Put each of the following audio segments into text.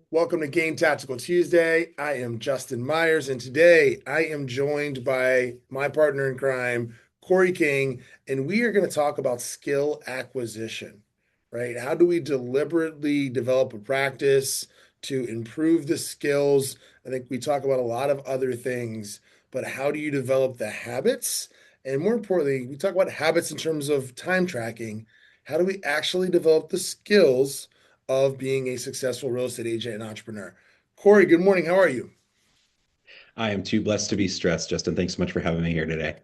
Welcome to Game Tactical Tuesday. I am Justin Myers, and today I am joined by my partner in crime, Cory King, and we are going to talk about skill acquisition, right? How do we deliberately develop a practice to improve the skills? I think we talk about a lot of other things, but how do you develop the habits? And more importantly, we talk about habits in terms of time tracking. How do we actually develop the skills of being a successful real estate agent and entrepreneur? Cory, good morning. How are you? I am too blessed to be stressed, Justin. Thanks so much for having me here today.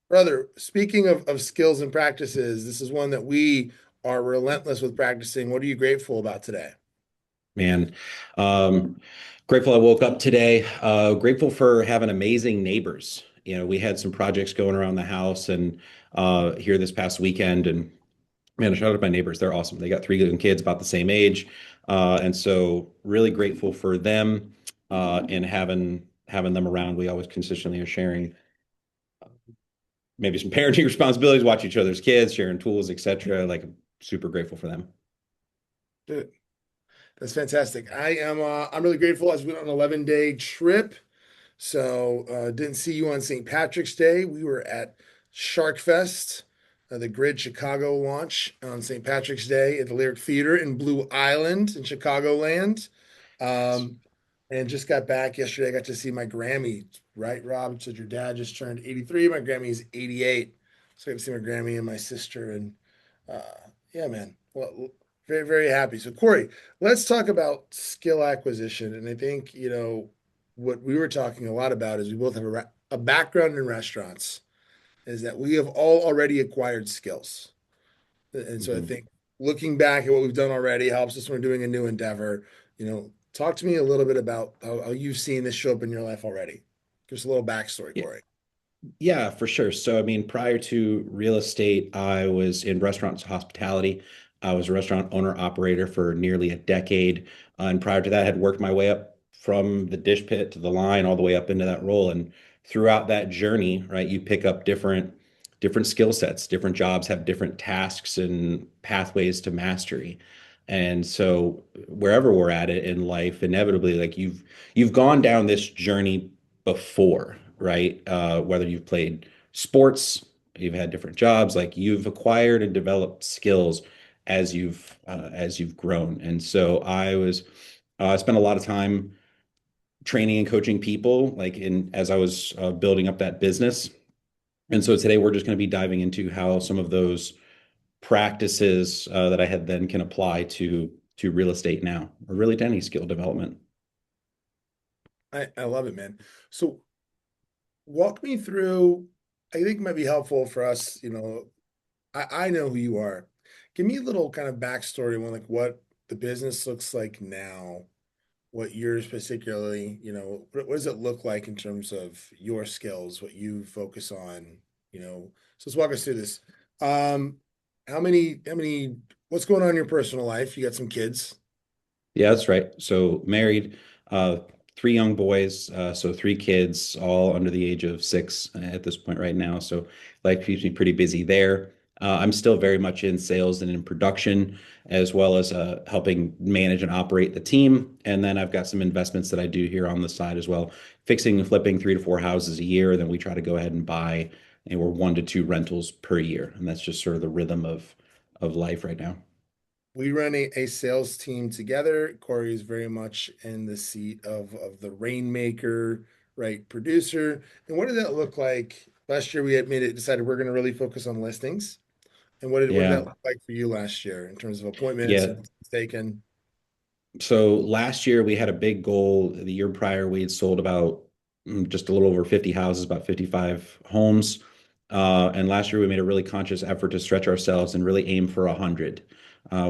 Brother, speaking of skills and practices, this is one that we are relentless with practicing. What are you grateful about today? Man, um, grateful I woke up today. Grateful for having amazing neighbors. We had some projects going around the house and here this past weekend, and man, shout out to my neighbors. They're awesome. They got three young kids about the same age, and so really grateful for them and having them around. We always consistently are sharing maybe some parenting responsibilities, watch each other's kids, sharing tools, etc. Like, super grateful for them. Good. That's fantastic. I'm really grateful as we went on an 11-day trip. So didn't see you on St. Patrick's Day. We were at Shark Fest, the Grid Chicago launch on St. Patrick's Day at the Lyric Theater in Blue Island in Chicagoland. Um, and just got back yesterday. I got to see my Grammy, right, Rob? Said your dad just turned 83. My Grammy's 88. So I got to see my Grammy and my sister. And uh, yeah, man. Well, very, very happy. So, Cory, let's talk about skill acquisition. And I think, what we were talking a lot about is we both have a background in restaurants, is that we have all already acquired skills. And so I Mhm. think looking back at what we've done already helps us when we're doing a new endeavor. Talk to me a little bit about how you've seen this show up in your life already. Give us a little backstory, Yeah, Cory. yeah, for sure. So, I mean, prior to real estate, I was in restaurants hospitality. I was a restaurant owner operator for nearly a decade. And prior to that, I had worked my way up from the dish pit to the line all the way up into that role. And throughout that journey, right, you pick up different skill sets. Different jobs have different tasks and pathways to mastery. And so wherever we're at it in life, inevitably, like you've gone down this journey before, right? Whether you've played sports, you've had different jobs, like you've acquired and developed skills as you've grown. And so I spent a lot of time training and coaching people, like in as I was building up that business. And so today we're just going to be diving into how some of those practices that I had then can apply to real estate now, or really to any skill development. I love it, man. So walk me through, I think it might be helpful for us, I know who you are. Give me a little kind of backstory on like what the business looks like now, what yours particularly, what does it look like in terms of your skills, what you focus on, so let's walk us through this. Um, how many, what's going on in your personal life? You got some kids. Yeah, that's right. So married, uh, three young boys, so three kids, all under the age of six at this point right now. So life keeps me pretty busy there. I'm still very much in sales and in production, as well as helping manage and operate the team. And then I've got some investments that I do here on the side as well, fixing and flipping 3 to 4 houses a year. Then we try to go ahead and buy, and we're 1 to 2 rentals per year, and that's just sort of the rhythm of life right now. We run a sales team together. Corey is very much in the seat of the rainmaker, right, producer. And what did that look like? Last year we had made it decided we're going to really focus on listings. And what did that Yeah. look like for you last year in terms of appointments Yeah. and taken? So last year we had a big goal. The year prior, we had sold about just a little over 50 houses, about 55 homes. And last year we made a really conscious effort to stretch ourselves and really aim for 100.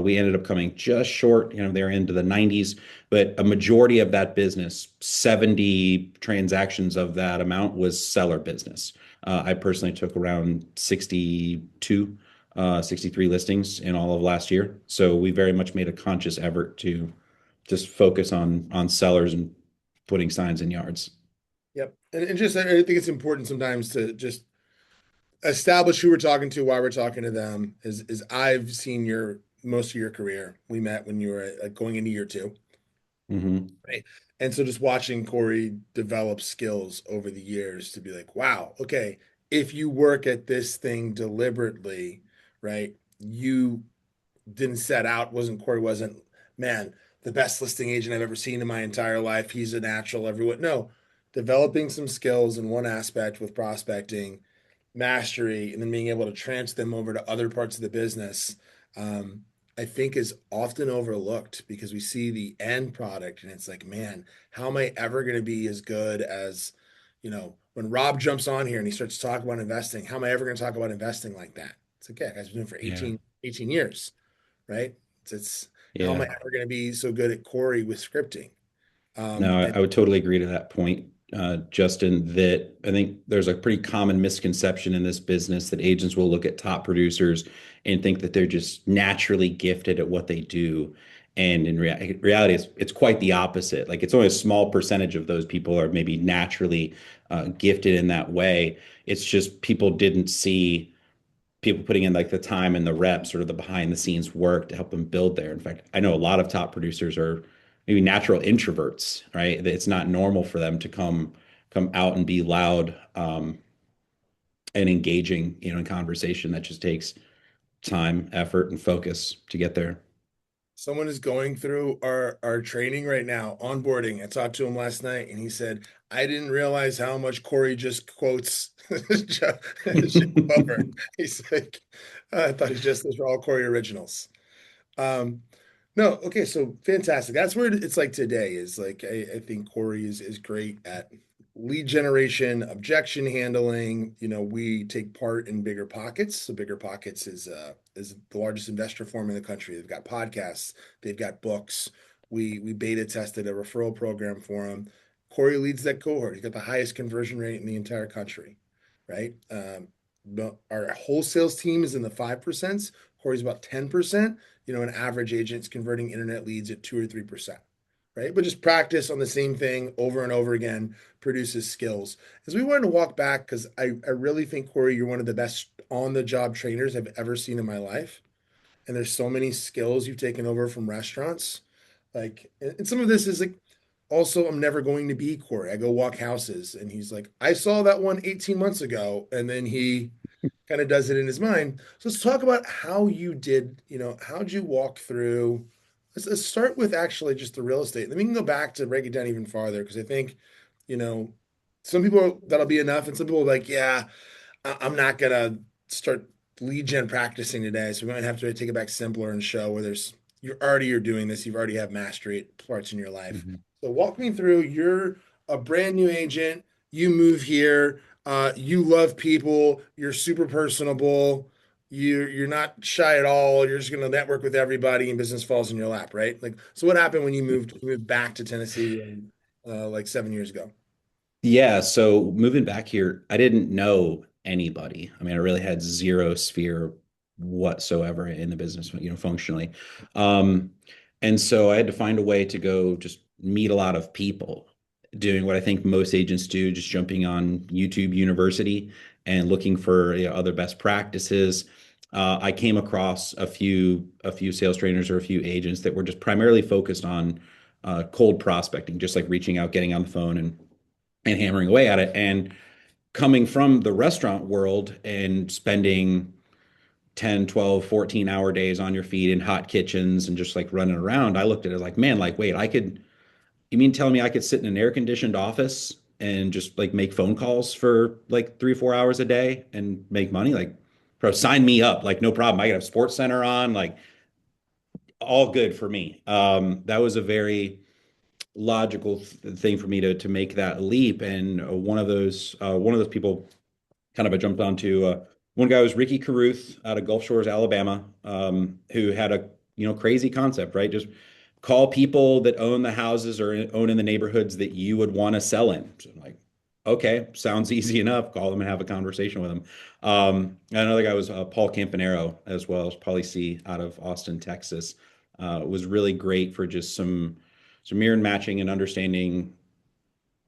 We ended up coming just short, they're into the 90s, but a majority of that business, 70 transactions of that amount was seller business. I personally took around 62, 63 listings in all of last year. So we very much made a conscious effort to just focus on sellers and putting signs in yards. Yep. And just I think it's important sometimes to just establish who we're talking to, why we're talking to them. Is I've seen your most of your career. We met when you were like going into year two. Hmm. right? And so just watching Cory develop skills over the years to be like, wow, okay, if you work at this thing deliberately, right, you didn't set out, wasn't Cory wasn't, man, the best listing agent I've ever seen in my entire life. He's a natural everyone. No, developing some skills in one aspect with prospecting, mastery, and then being able to transfer them over to other parts of the business, um, I think is often overlooked because we see the end product and it's like, man, how am I ever going to be as good as, when Rob jumps on here and he starts to talk about investing, how am I ever going to talk about investing like that? It's like, yeah, guy's been doing it for Yeah. 18 years, right? It's how am I Yeah. ever going to be so good at Cory with scripting? No, And I would totally agree to that point, Justin, that I think there's a pretty common misconception in this business that agents will look at top producers and think that they're just naturally gifted at what they do. And in reality, it's quite the opposite. Like it's only a small percentage of those people are maybe naturally gifted in that way. It's just people didn't see people putting in like the time and the reps, sort of the behind the scenes work to help them build there. In fact, I know a lot of top producers are maybe natural introverts, right? It's not normal for them to come out and be loud and engaging, in conversation. That just takes time, effort, and focus to get there. someone is going through our training right now, onboarding. I talked to him last night, and he said, "I didn't realize how much Cory just quotes Joe Over." He's like, "I thought he just those were all Cory originals." Um, no, okay, so fantastic. That's where it's like today is like I think Cory is great at lead generation, objection handling. We take part in Bigger Pockets. So Bigger Pockets is the largest investor forum in the country. They've got podcasts, they've got books. We beta tested a referral program for them. Cory leads that cohort. He's got the highest conversion rate in the entire country, right? Our wholesales team is in the 5%. Cory's about 10%. An average agent's converting internet leads at 2 or 3%, right? But just practice on the same thing over and over again produces skills. As we wanted to walk back, because I really think, Cory, you're one of the best on the job trainers I've ever seen in my life. And there's so many skills you've taken over from restaurants. Like, and some of this is like, also, I'm never going to be Cory. I go walk houses, and he's like, I saw that one 18 months ago. And then he kind of does it in his mind. So let's talk about how you did, how'd you walk through? Let's start with actually just the real estate. Then we can go back to break it down even farther because I think, you know, some people that'll be enough, and some people are like, yeah, I'm not gonna start lead gen practicing today. So we might have to take it back simpler and show where you're doing this, you've already have mastery at parts in your life. Mhm. So walk me through, you're a brand new agent, you move here, you love people, you're super personable, you're not shy at all, you're just gonna network with everybody and business falls in your lap, right? Like, so what happened when you moved back to Tennessee like 7 years ago? Yeah, so moving back here, I didn't know anybody. I mean, I really had zero sphere whatsoever in the business, functionally. Um, and so I had to find a way to go just meet a lot of people, doing what I think most agents do, just jumping on YouTube University and looking for, other best practices. I came across a few sales trainers or a few agents that were just primarily focused on cold prospecting, just like reaching out, getting on the phone and hammering away at it. And coming from the restaurant world and spending 10, 12, 14-hour days on your feet in hot kitchens and just like running around, I looked at it like, man, like, wait, you mean telling me I could sit in an air conditioned office and just like make phone calls for like 3 or 4 hours a day and make money? Like, bro, sign me up. Like, no problem. I could have Sports Center on, like, all good for me. That was a very logical thing for me to make that leap. And one of those people kind of I jumped onto. One guy was Ricky Carruth out of Gulf Shores, Alabama, who had a crazy concept, right? Just call people that own the houses or own in the neighborhoods that you would want to sell in. So I'm like, okay, sounds easy enough. Call them and have a conversation with them. Another guy was Paul Campanero, as well as Paulie C out of Austin, Texas. Was really great for just some mirror matching and understanding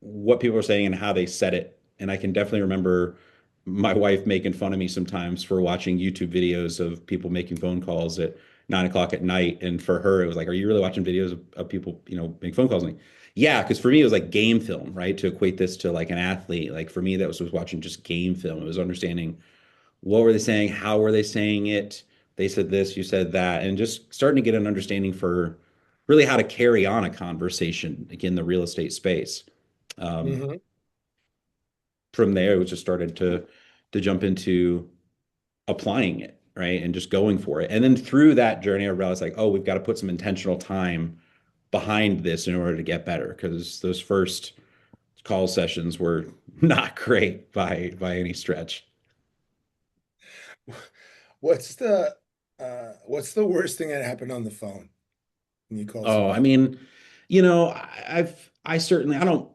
what people are saying and how they said it. And I can definitely remember my wife making fun of me sometimes for watching YouTube videos of people making phone calls at 9 o'clock at night. And for her, it was like, are you really watching videos of people, make phone calls? And like, yeah, because for me, it was like game film, right? To equate this to like an athlete, like for me, that was watching just game film. It was understanding what were they saying, how were they saying it. They said this, you said that, and just starting to get an understanding for really how to carry on a conversation, like in the real estate space. Um, Hmm. from there, it just started to jump into applying it, right? And just going for it. And then through that journey, I realized like, oh, we've got to put some intentional time behind this in order to get better. Because those first call sessions were not great by any stretch. What's the worst thing that happened on the phone when you call Oh, I somebody? mean, I certainly I don't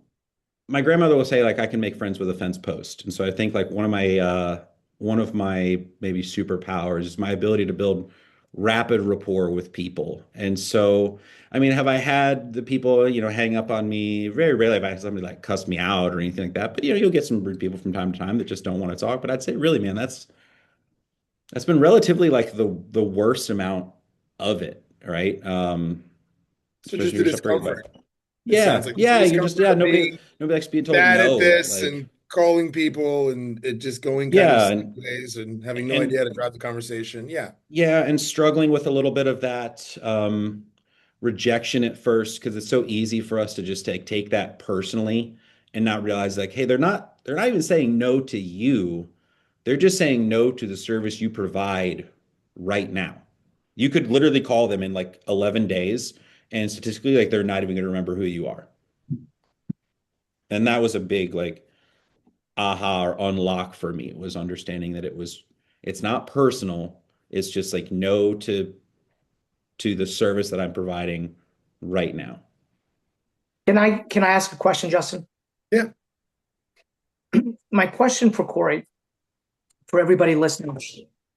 my grandmother will say like I can make friends with a fence post. And so I think like one of my maybe superpowers is my ability to build rapid rapport with people. And so I mean, have I had the people, hang up on me? Very rarely have I had somebody like cuss me out or anything like that. But you'll get some rude people from time to time that just don't want to talk. But I'd say really, man, that's been relatively like the worst amount of it, right? So just Especially the you're separated by. discomfort. It sounds Yeah, like just the yeah, you're just discomfort yeah, of nobody being nobody likes being told bad at no. this Like, and calling people and it just going kind of yeah, and sideways and having no idea and how to drive the conversation. Yeah. yeah, and struggling with a little bit of that rejection at first because it's so easy for us to just take that personally and not realize like, hey, they're not even saying no to you. They're just saying no to the service you provide right now. You could literally call them in like 11 days, and statistically, like they're not even going to remember who you are. And that was a big like aha or unlock for me was understanding that it's not personal. It's just like no to the service that I'm providing right now. Can I ask a question, Justin? Yeah. My question for Cory, for everybody listening,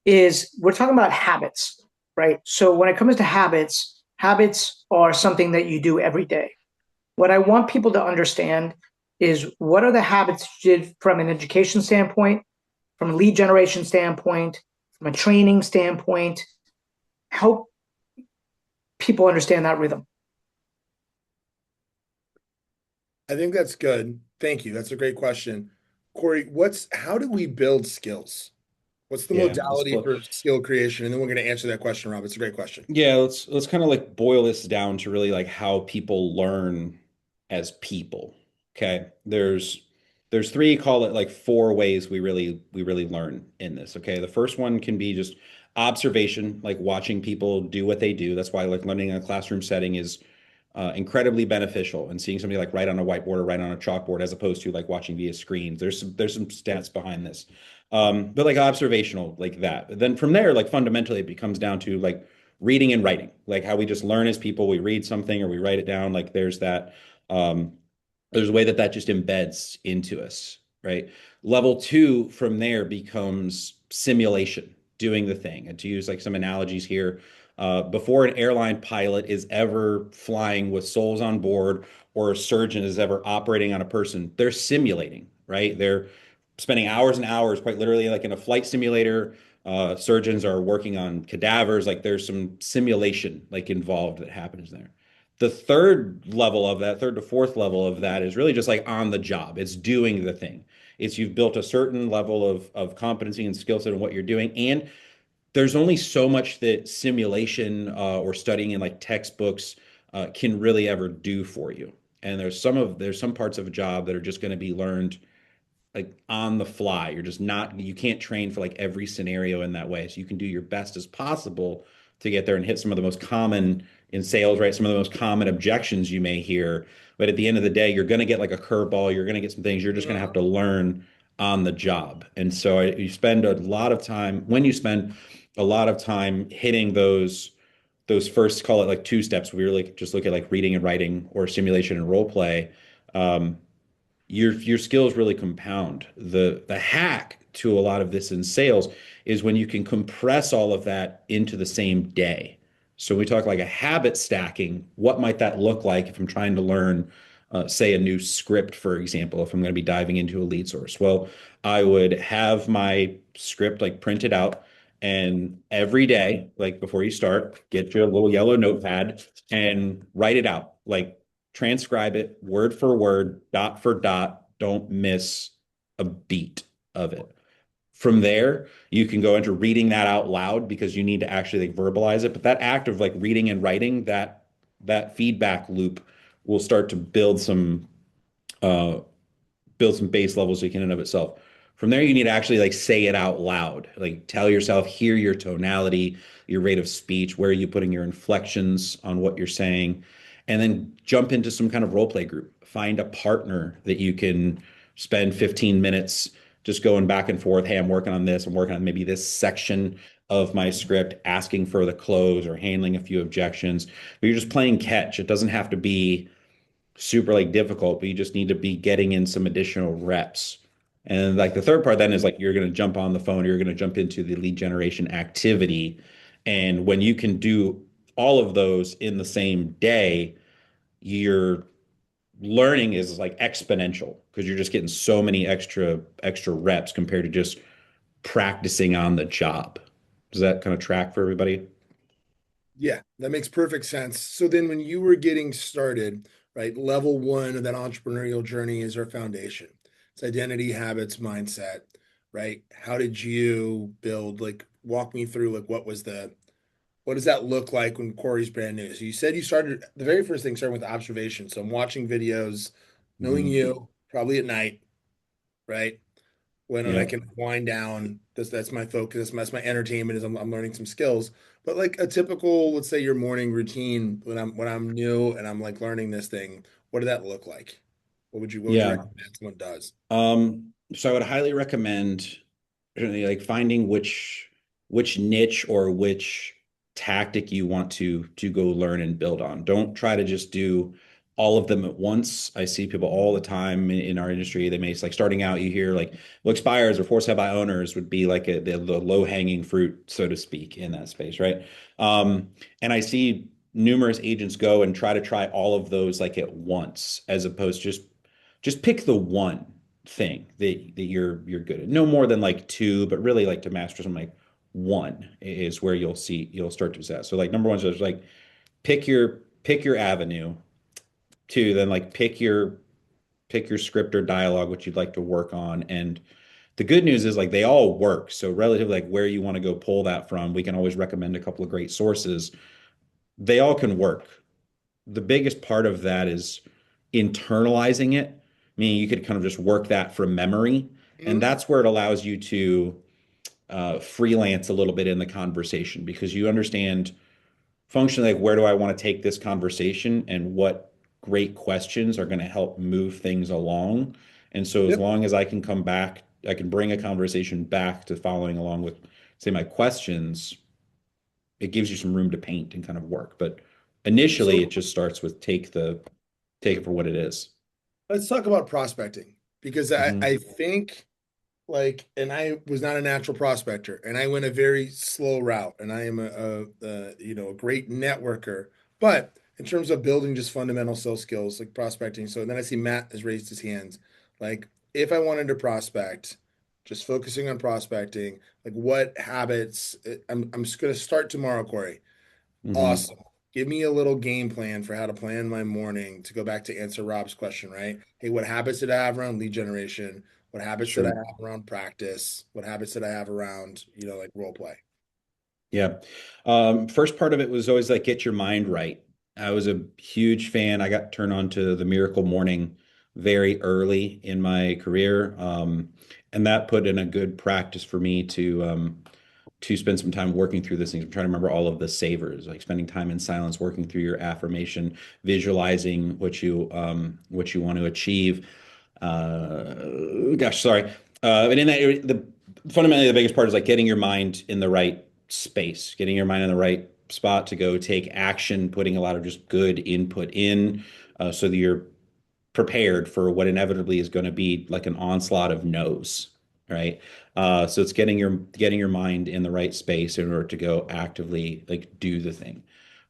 is we're talking about habits, right? So when it comes to habits, habits are something that you do every day. What I want people to understand is what are the habits you did from an education standpoint, from a lead generation standpoint, from a training standpoint, help people understand that rhythm. I think that's good. Thank you. That's a great question. Cory, how do we build skills? What's the Yeah, modality for skill creation? And then we're going to answer that question, Rob. It's a great question. let's kind of like boil this down to really like how people learn as people. Okay. There's three, call it like four ways we really learn in this. Okay. The first one can be just observation, like watching people do what they do. That's why like learning in a classroom setting is incredibly beneficial, and seeing somebody like write on a whiteboard or write on a chalkboard as opposed to like watching via screens. There's some stats behind this. But like observational like that. Then from there, like fundamentally, it becomes down to like reading and writing, like how we just learn as people. We read something or we write it down. Like um, there's a way that that just embeds into us, right? Level two from there becomes simulation, doing the thing. And to use like some analogies here, before an airline pilot is ever flying with souls on board or a surgeon is ever operating on a person, they're simulating, right? They're spending hours and hours, quite literally, like in a flight simulator. Surgeons are working on cadavers. Like there's some simulation like involved that happens there. The third level of that, third to fourth level of that is really just like on the job. It's doing the thing. It's you've built a certain level of competency and skill set in what you're doing. And there's only so much that simulation or studying in like textbooks can really ever do for you. And there's some parts of a job that are just going to be learned like on the fly. You can't train for like every scenario in that way. So you can do your best as possible to get there and hit some of the most common in sales, right? Some of the most common objections you may hear. But at the end of the day, you're going to get like a curveball. You're going to get some things you're just going to have to learn on the job. And so you spend a lot of time when you spend a lot of time hitting those first, call it like two steps. We really just look at like reading and writing or simulation and role play. Um, your skills really compound. The hack to a lot of this in sales is when you can compress all of that into the same day. So we talk like a habit stacking. What might that look like if I'm trying to learn, say, a new script, for example, if I'm going to be diving into a lead source? Well, I would have my script like printed out And every day, like before you start, get your little yellow notepad and write it out. Like transcribe it word for word, dot for dot. Don't miss a beat of it. From there, you can go into reading that out loud because you need to actually like verbalize it. But that act of like reading and writing, that feedback loop will start to uh build some base levels in and of itself. From there, you need to actually like say it out loud. Like tell yourself, hear your tonality, your rate of speech, where are you putting your inflections on what you're saying, and then jump into some kind of role play group. Find a partner that you can spend 15 minutes just going back and forth. Hey, I'm working on this. I'm working on maybe this section of my script, asking for the close or handling a few objections. But you're just playing catch. It doesn't have to be super like difficult, but you just need to be getting in some additional reps. And like the third part then is like you're going to jump on the phone, you're going to jump into the lead generation activity. And when you can do all of those in the same day, your learning is like exponential because you're just getting so many extra reps compared to just practicing on the job. Does that kind of track for everybody? Yeah, that makes perfect sense. So then when you were getting started, right, level one of that entrepreneurial journey is our foundation. It's identity, habits, mindset, right? How did you build, like, walk me through, like, what does that look like when Cory's brand new? So you said you started, the very first thing started with observation. So I'm watching videos, knowing Hmm. you, probably at night, right? When I Yep. can wind down. That's my focus. That's my entertainment is I'm learning some skills. But like a typical, let's say your morning routine when I'm new and I'm like learning this thing, what did that look like? What would you Yeah. recommend someone does? So I would highly recommend like finding which niche or which tactic you want to go learn and build on. Don't try to just do all of them at once. I see people all the time in our industry. They may like starting out, you hear like well, expires or force head by owners would be like the low hanging fruit, so to speak, in that space, right? And I see numerous agents go and try all of those like at once, as opposed to just pick the one thing that you're good at. No more than like two, but really like to master something like one is where you'll start to assess. So like number one is just like pick your avenue. Two, then like pick your script or dialogue which you'd like to work on. And the good news is like they all work. So relative like where you want to go pull that from, we can always recommend a couple of great sources. They all can work. The biggest part of that is internalizing it, meaning you could kind of just work that from memory. And Mhm. that's where it allows you to freelance a little bit in the conversation because you understand functionally like where do I want to take this conversation and what great questions are going to help move things along. And so as Yep. long as I can come back, I can bring a conversation back to following along with, say, my questions, it gives you some room to paint and kind of work. But initially, it So just starts with take it for what it is. let's talk about prospecting because I Hmm. I think like, and I was not a natural prospector, and I went a very slow route, and I am a great networker, but in terms of building just fundamental sales skills like prospecting. So then I see Matt has raised his hands. Like, if I wanted to prospect, just focusing on prospecting, like what habits? I'm just gonna start tomorrow, Corey. Hmm. Awesome. Give me a little game plan for how to plan my morning to go back to answer Rob's question, right? Hey, what habits did I have around lead generation? What habits did I Sure. have around practice? What habits did I have around, like role play? Yeah. First part of it was always like get your mind right. I was a huge fan. I got turned on to the Miracle Morning very early in my career. And that put in a good practice for me to spend some time working through these things. I'm trying to remember all of the savers, like spending time in silence, working through your affirmation, visualizing what you want to achieve. Gosh, sorry. And in that, the fundamentally the biggest part is like getting your mind in the right space, getting your mind in the right spot to go take action, putting a lot of just good input in, so that you're prepared for what inevitably is going to be like an onslaught of no's, right? So it's getting your mind in the right space in order to go actively like do the thing.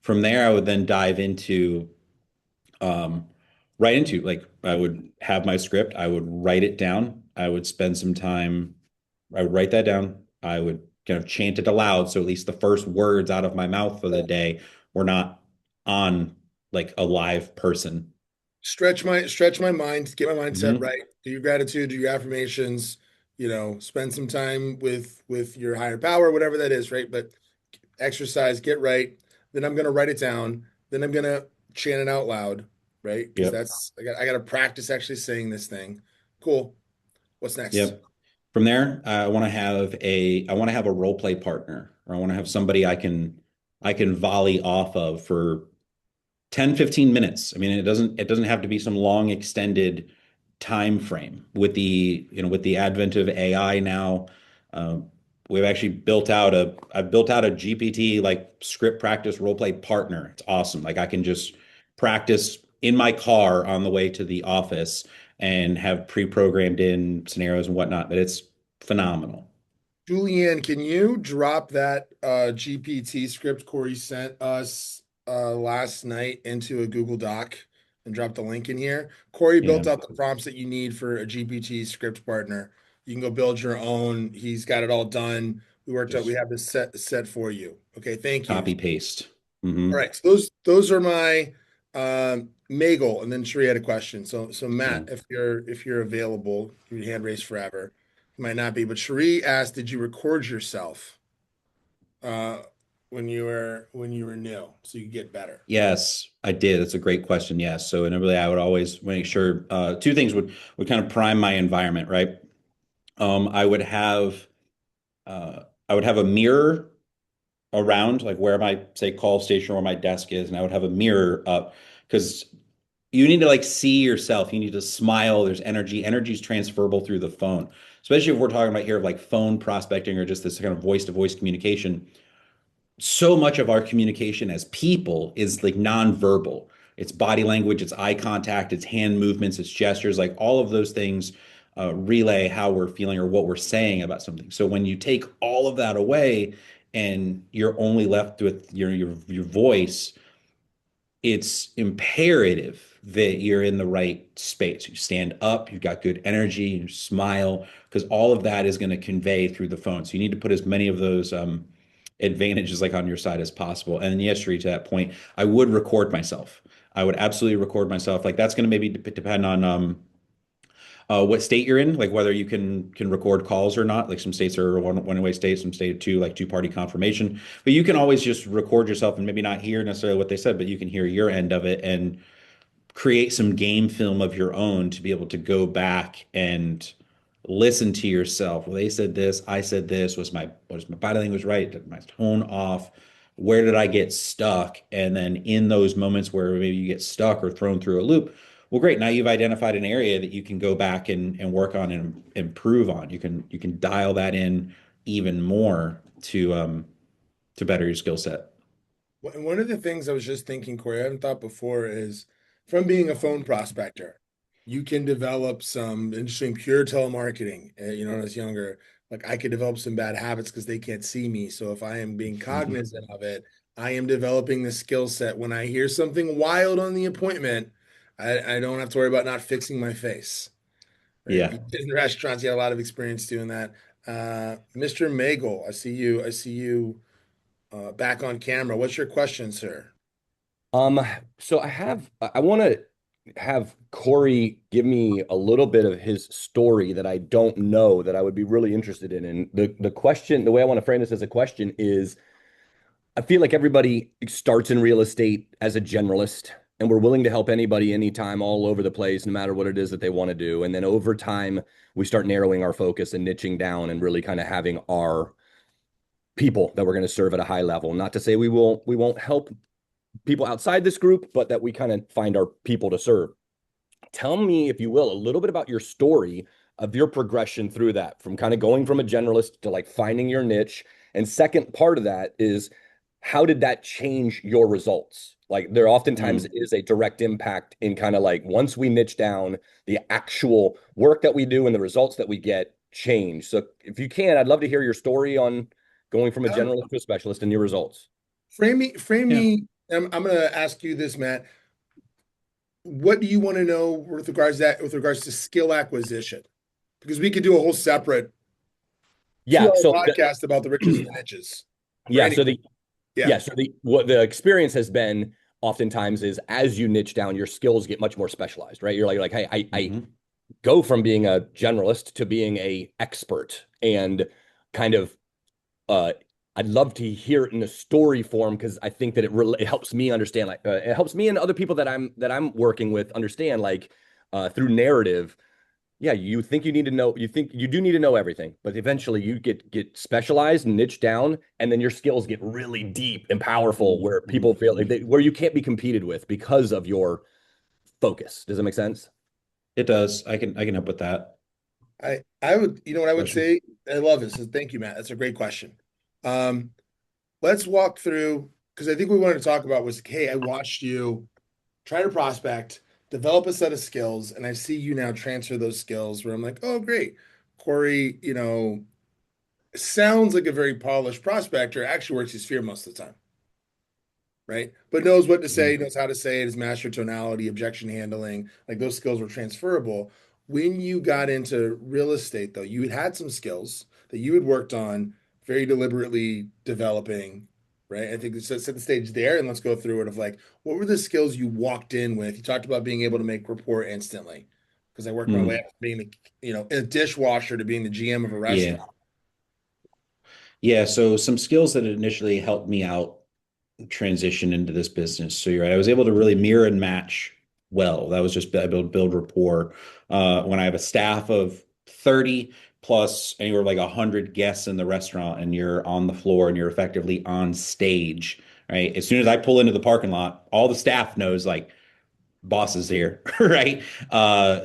From there, I would then dive into um, right into like I would have my script, I would write it down, I would spend some time, I would write that down, I would kind of chant it aloud. So at least the first words out of my mouth for the day were not on like a live person. Stretch my mind, get my mindset Hmm. right. Do your gratitude, do your affirmations, spend some time with your higher power, whatever that is, right? But exercise, get right. Then I'm gonna write it down. Then I'm gonna chant it out loud, right? Because Yep. that's I gotta practice actually saying this thing. Cool. What's next? Yep. From there, I want to have a role play partner, or I want to have somebody I can volley off of for 10, 15 minutes. I mean, it doesn't have to be some long extended time frame. With with the advent of AI now, um, we've actually I've built out a GPT like script practice role play partner. It's awesome. Like I can just practice in my car on the way to the office and have pre-programmed in scenarios and whatnot, but it's phenomenal. Julianne, can you drop that GPT script Corey sent us last night into a Google Doc and drop the link in here? Corey Yeah, built out the prompts that you need for a GPT script partner. You can go build your own. He's got it all done. We just have this set for you. Okay, thank you. copy paste. All Hmm. right, so those are my Magel, and then Sheree had a question. So Yeah. Matt, if you're available, your hand raised forever. You might not be, but Sheree asked, did you record yourself uh when you were new so you could get better? Yes, I did. That's a great question. Yes. So inevitably I would always make sure two things would kind of prime my environment, right? I would have I would have a mirror around like where my say call station or where my desk is, and I would have a mirror up because you need to like see yourself. You need to smile. There's energy. Energy is transferable through the phone, especially if we're talking about here of like phone prospecting or just this kind of voice to voice communication. So much of our communication as people is like nonverbal. It's body language, it's eye contact, it's hand movements, it's gestures, like all of those things relay how we're feeling or what we're saying about something. So when you take all of that away and you're only left with your voice, it's imperative that you're in the right space. You stand up, you've got good energy, you smile, because all of that is going to convey through the phone. So you need to put as many of those advantages like on your side as possible. And then yes, to that point, I would record myself. I would absolutely record myself. Like that's going to maybe depend on what state you're in, like whether you can record calls or not. Like some states are one way states, some state two, like two-party confirmation. But you can always just record yourself and maybe not hear necessarily what they said, but you can hear your end of it and create some game film of your own to be able to go back and listen to yourself. Well, they said this, I said this. Was my body language right? Did my tone off? Where did I get stuck? And then in those moments where maybe you get stuck or thrown through a loop, well, great. Now you've identified an area that you can go back and work on and improve on. You can dial that in even more to better your skill set. And one of the things I was just thinking, Corey, I haven't thought before is from being a phone prospector, you can develop some interesting pure telemarketing. When I was younger, like I could develop some bad habits because they can't see me. So if I am being cognizant of it, I am developing the skill set. When I hear something wild on the appointment, I don't have to worry about not fixing my face. Right? Yeah. You did in restaurants, you had a lot of experience doing that. Mr. Magel, I see you. I see you back on camera. What's your question, sir? Um, I want to have Corey give me a little bit of his story that I don't know that I would be really interested in. And the question, the way I want to frame this as a question is, I feel like everybody starts in real estate as a generalist, and we're willing to help anybody anytime, all over the place, no matter what it is that they want to do. And then over time, we start narrowing our focus and niching down and really kind of having our people that we're going to serve at a high level. Not to say we won't help people outside this group, but that we kind of find our people to serve. Tell me, if you will, a little bit about your story of your progression through that, from kind of going from a generalist to like finding your niche. And second part of that is, how did that change your results? Like there oftentimes Mm. is a direct impact in kind of like once we niche down, the actual work that we do and the results that we get change. So if you can, I'd love to hear your story on going from a Um, generalist to a specialist and your results. frame Yeah. me. I'm going to ask you this, Matt. What do you want to know with regards to skill acquisition? Because we could do a whole separate. Yeah. Two-hour So podcast about the riches and the niches for yeah. any. So the Yeah. Yeah, so the what the experience has been oftentimes is as you niche down, your skills get much more specialized, right? You're like, hey, I Hmm. go from being a generalist to being a expert, and kind of uh I'd love to hear it in a story form because I think that it helps me understand, like it helps me and other people that I'm working with understand, like through narrative. Yeah, you think you need to know, you think you do need to know everything, but eventually you get specialized and niche down, and then your skills get really deep and powerful where people feel like where you can't be competed with because of your focus. Does that make sense? It does. I can help with that. I would, you know what I would Question. say? I love this. So thank you, Matt. That's a great question. Um, let's walk through because I think we wanted to talk about was, hey, I watched you try to prospect, develop a set of skills, and I see you now transfer those skills where I'm like, oh, great. Cory, sounds like a very polished prospector, actually works his sphere most of the time, right? But knows what to say, Mhm. knows how to say it, his master tonality, objection handling, like those skills were transferable. When you got into real estate, though, you had some skills that you had worked on very deliberately developing, right? I think set the stage there, and let's go through it of like, what were the skills you walked in with? You talked about being able to make rapport instantly, because I worked my way Mm. up from being a dishwasher to being the GM of a Yeah. restaurant. Yeah. So some skills that initially helped me out transition into this business. So you're right. I was able to really mirror and match well. That was just able to build rapport. When I have a staff of 30 plus anywhere like 100 guests in the restaurant and you're on the floor and you're effectively on stage, right? As soon as I pull into the parking lot, all the staff knows like bosses here, right?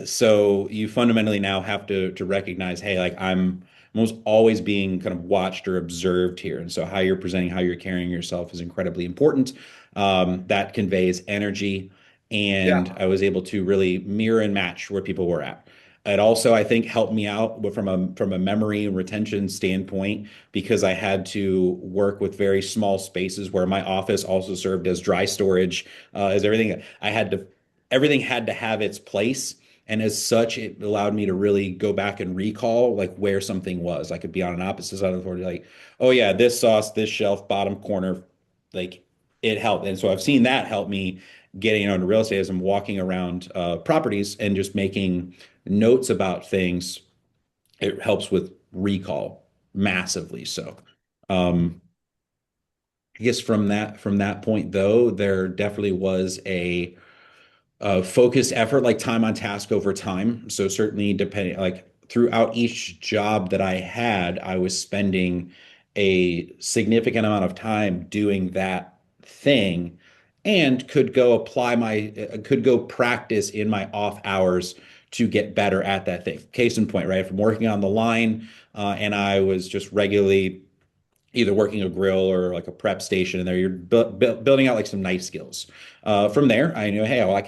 So you fundamentally now have to recognize, hey, like I'm almost always being kind of watched or observed here, and so how you're presenting, how you're carrying yourself is incredibly important. That conveys energy, and Yeah. I was able to really mirror and match where people were at. It also, I think, helped me out from a memory and retention standpoint because I had to work with very small spaces where my office also served as dry storage, as everything. Everything had to have its place. And as such, it allowed me to really go back and recall like where something was. I could be on an opposite side of the floor, like, oh yeah, this sauce, this shelf, bottom corner, like it helped. And so I've seen that help me getting into real estate as I'm walking around properties and just making notes about things. It helps with recall massively. So I guess from that point though, there definitely was a focused effort, like time on task over time. So certainly depending, like throughout each job that I had, I was spending a significant amount of time doing that thing and could go practice in my off hours to get better at that thing. Case in point, right? If I'm working on the line, and I was just regularly either working a grill or like a prep station and there you're building out like some knife skills. From there I knew, hey, well, I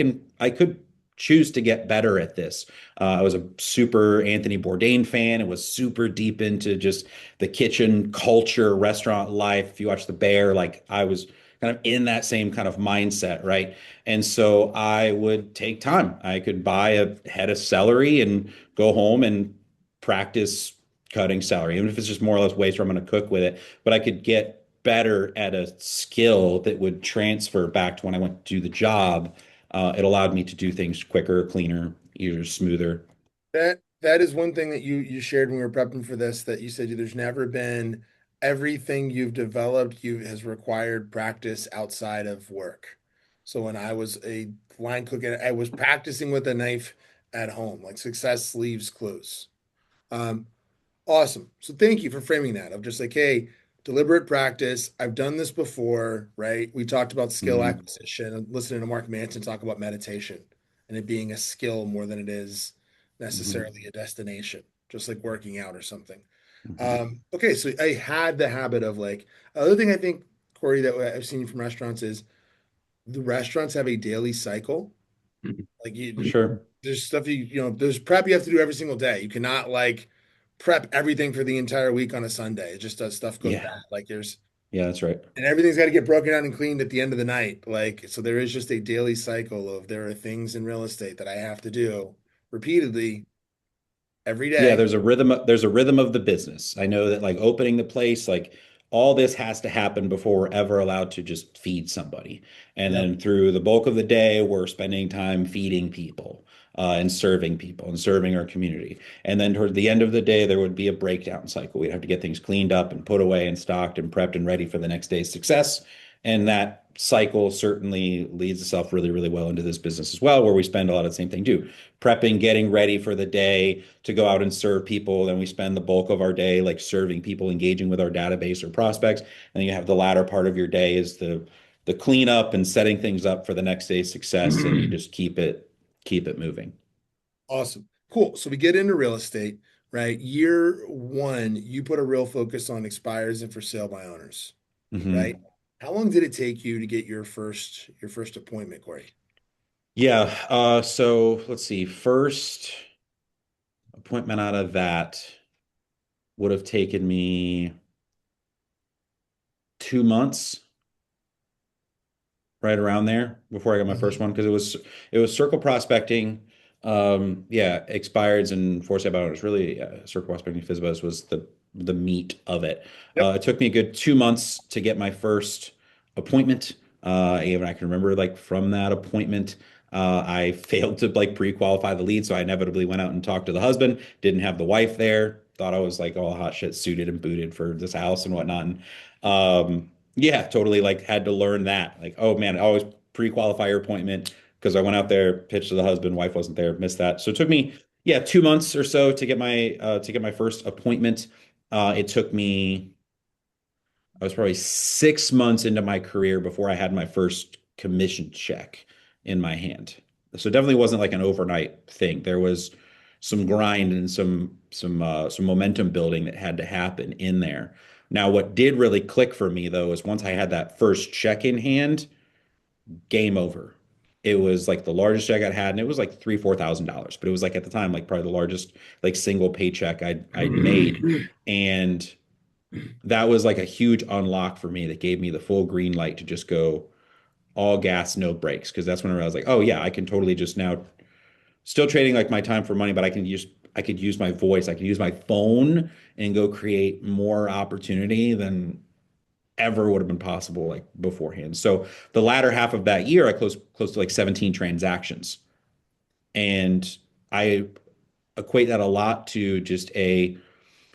could choose to get better at this. I was a super Anthony Bourdain fan and was super deep into just the kitchen culture, restaurant life. If you watch The Bear, like I was kind of in that same kind of mindset, right? And so I would take time. I could buy a head of celery and go home and practice cutting celery, even if it's just more or less waste where I'm going to cook with it. But I could get better at a skill that would transfer back to when I went to do the job. It allowed me to do things quicker, cleaner, easier, smoother. That is one thing that you shared when we were prepping for this, that you said there's never been everything you've developed you has required practice outside of work. So when I was a line cook, I was practicing with a knife at home, like success leaves clues. Um, Awesome. So thank you for framing that of just like, hey, deliberate practice. I've done this before, right? We talked about skill Hmm. acquisition and listening to Mark Manson talk about meditation and it being a skill more than it is Hmm. necessarily a destination, just like working out or something. Hmm. Okay, so I had the habit of like, other thing I think, Cory, that I've seen from restaurants is the restaurants have a daily cycle. Like For you, sure. there's stuff there's prep you have to do every single day. You cannot like prep everything for the entire week on a Sunday. It just does stuff goes bad. Yeah. Like there's Yeah, that's right. and everything's got to get broken down and cleaned at the end of the night. Like so there is just a daily cycle of there are things in real estate that I have to do repeatedly every Yeah, day. there's a rhythm of the business. I know that like opening the place, like all this has to happen before we're ever allowed to just feed somebody. And Yep. then through the bulk of the day, we're spending time feeding people, people and serving our community. And then toward the end of the day, there would be a breakdown cycle. We'd have to get things cleaned up and put away and stocked and prepped and ready for the next day's success. And that cycle certainly leads itself really, really well into this business as well, where we spend a lot of the same thing too. Prepping, getting ready for the day to go out and serve people. Then we spend the bulk of our day like serving people, engaging with our database or prospects. And then you have the latter part of your day is the cleanup and setting things up for the next day's success. And you just keep it moving. Awesome. Cool. So we get into real estate, right? Year one, you put a real focus on expires and for sale by owners, right? Hmm. How long did it take you to get your first appointment, Corey? Yeah. So let's see. First appointment out of that would have taken me 2 months, right around there before I got my first Mhm. one because it was circle prospecting. Yeah, expireds and foresight about it was really circle prospecting FISBOs was the meat of it. Yep. It took me a good 2 months to get my first appointment. Even I can remember like from that appointment, I failed to like pre-qualify the lead, so I inevitably went out and talked to the husband. Didn't have the wife there. Thought I was like all hot shit suited and booted for this house and whatnot. And, yeah, totally like had to learn that. Like, oh man, always pre-qualify your appointment because I went out there, pitched to the husband, wife wasn't there, missed that. So it took me, yeah, 2 months or so to get my first appointment. It took me, I was probably 6 months into my career before I had my first commission check in my hand. So it definitely wasn't like an overnight thing. There was some grind and some momentum building that had to happen in there. Now, what did really click for me though is once I had that first check in hand, game over. It was like the largest check I'd had, and it was like $3,000, $4,000. But it was like at the time, like probably the largest like single paycheck I'd made. And that was like a huge unlock for me that gave me the full green light to just go all gas, no brakes. Because that's when I was like, oh yeah, I can totally just now still trading like my time for money, but I could use my voice, I could use my phone and go create more opportunity than ever would have been possible like beforehand. So the latter half of that year, I closed close to like 17 transactions. And I equate that a lot to just a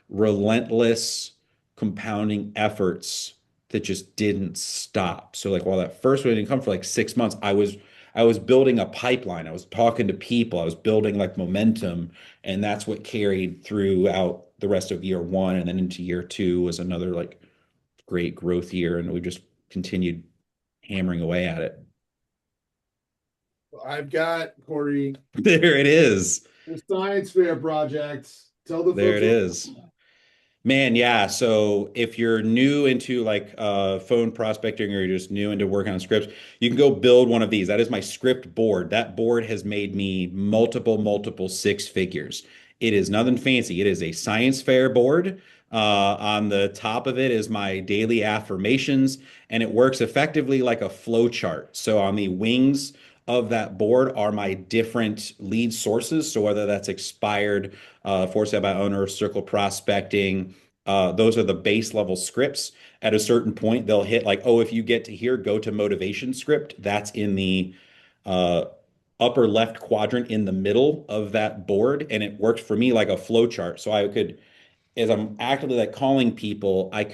relentless compounding efforts that just didn't stop. So like while that first one didn't come for like 6 months, I was building a pipeline. I was talking to people. I was building like momentum, and that's what carried throughout the rest of year one, and then into year two was another like great growth year, and we just continued hammering away at it. I've got Corey, There it is. the science fair project. Tell the There folks it what. is. Man, yeah. So if you're new into like phone prospecting or you're just new into working on scripts, you can go build one of these. That is my script board. That board has made me multiple six figures. It is nothing fancy. It is a science fair board. On the top of it is my daily affirmations, and it works effectively like a flow chart. So on the wings of that board are my different lead sources. So whether that's expired, for sale by owner, circle prospecting, those are the base level scripts. At a certain point, they'll hit like, oh, if you get to here, go to motivation script. That's in the uh, upper left quadrant in the middle of that board. And it works for me like a flow chart. So I could, as I'm actively like calling people, I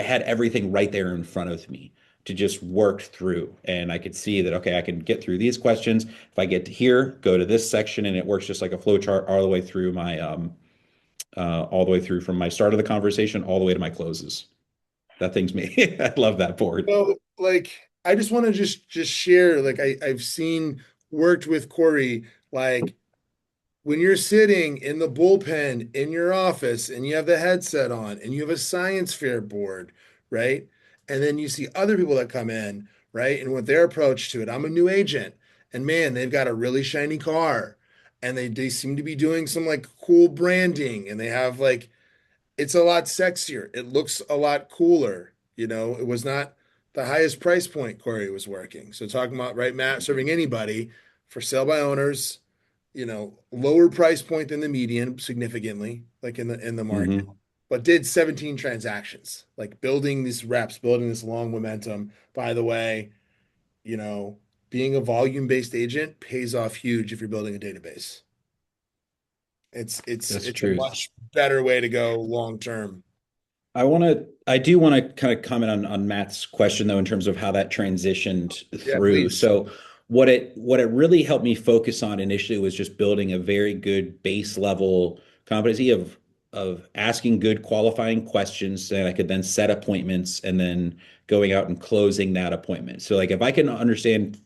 had everything right there in front of me to just work through. And I could see that, okay, I can get through these questions. If I get to here, go to this section, and it works just like a flow chart all the way through my all the way through from my start of the conversation all the way to my closes. That thing's me. I love that board. So, like, I just want to just share, like, I've seen worked with Corey, like when you're sitting in the bullpen in your office and you have the headset on and you have a science fair board, right? And then you see other people that come in, right? And with their approach to it, I'm a new agent, and man, they've got a really shiny car, and they seem to be doing some like cool branding, and they have like it's a lot sexier. It looks a lot cooler. You know, it was not the highest price point Corey was working. So talking about right, Matt, serving anybody for sale by owners, lower price point than the median significantly, like in the market, Hmm. but did 17 transactions, like building these reps, building this long momentum. By the way, you know, being a volume-based agent pays off huge if you're building a database. It's it's That's it's a true. much better way to go long term. I do want to kind of comment on Matt's question though, in terms of how that transitioned Yeah, through. please. So what it really helped me focus on initially was just building a very good base level competency of asking good qualifying questions that I could then set appointments and then going out and closing that appointment. So like if I can understand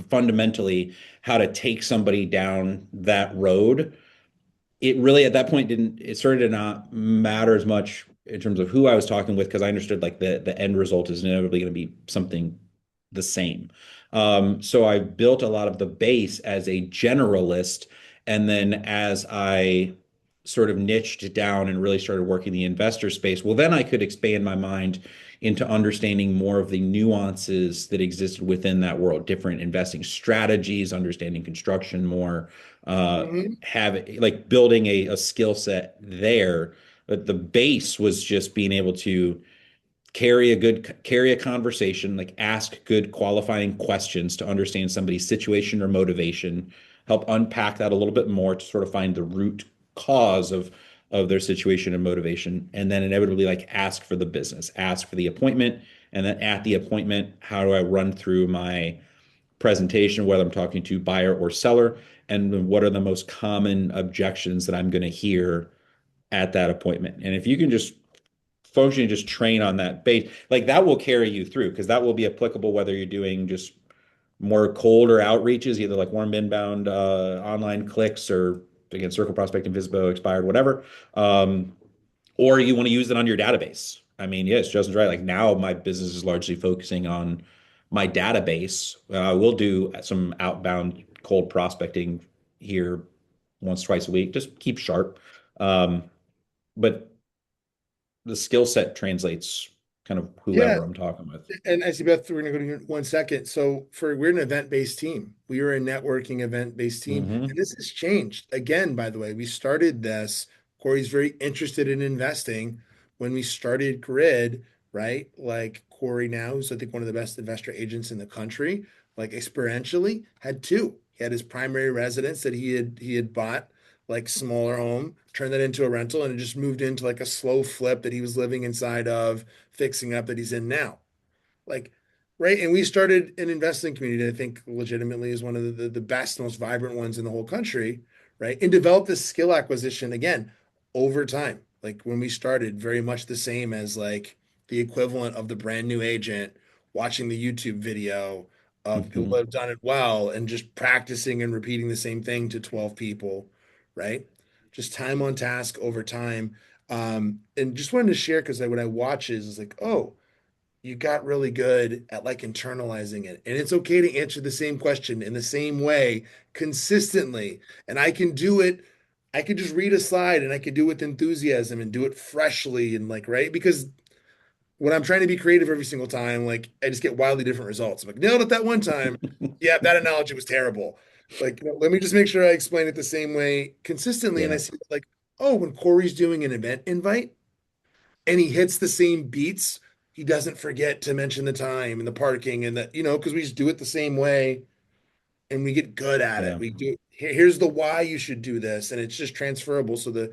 fundamentally how to take somebody down that road, it really at that point didn't it started to not matter as much in terms of who I was talking with because I understood like the end result is inevitably going to be something the same. So I built a lot of the base as a generalist, and then as I sort of niched down and really started working the investor space, well, then I could expand my mind into understanding more of the nuances that existed within that world, different investing strategies, understanding construction more, Hmm. have like building a skill set there. But the base was just being able to carry a conversation, like ask good qualifying questions to understand somebody's situation or motivation, help unpack that a little bit more to sort of find the root cause of their situation and motivation, and then inevitably like ask for the business, ask for the appointment, and then at the appointment, how do I run through my presentation, whether I'm talking to buyer or seller, and what are the most common objections that I'm going to hear at that appointment. And if you can just functionally just train on that base, like that will carry you through because that will be applicable whether you're doing just more cold or outreaches, either like warm inbound online clicks or again, circle prospecting, Visbo, expired, whatever. Or you want to use it on your database. I mean, yes, Justin's right. Like now my business is largely focusing on my database. I will do some outbound cold prospecting here once, twice a week. Just keep sharp. Um, but the skill set translates kind of Yeah. whoever I'm talking with. And I see Beth, we're gonna go to you in 1 second. So we're an event-based team. We are a networking event-based team. And Hmm. this has changed. Again, by the way, we started this. Corey's very interested in investing. When we started Grid, right? Like Corey now, who's I think one of the best investor agents in the country, like experientially had two. He had his primary residence that he had bought, like smaller home, turned that into a rental, and it just moved into like a slow flip that he was living inside of, fixing up that he's in now. Like, right. And we started an investing community that I think legitimately is one of the best, most vibrant ones in the whole country, right? And developed this skill acquisition again over time. Like when we started, very much the same as like the equivalent of the brand new agent watching the YouTube video of people that Hmm. have done it well and just practicing and repeating the same thing to 12 people, right? Just time on task over time. And just wanted to share because what I watch is like, oh, you got really good at like internalizing it. And it's okay to answer the same question in the same way consistently. And I can do it. I could just read a slide and I could do it with enthusiasm and do it freshly and like, right? Because when I'm trying to be creative every single time, like I just get wildly different results. I'm like, nailed it that one time. Yeah, that analogy was terrible. Like, let me just make sure I explain it the same way consistently. And I Yeah. see like, oh, when Corey's doing an event invite, and he hits the same beats, he doesn't forget to mention the time and the parking and the, because we just do it the same way and we get good at it. Yeah. We do here's the why you should do this, and it's just transferable. So it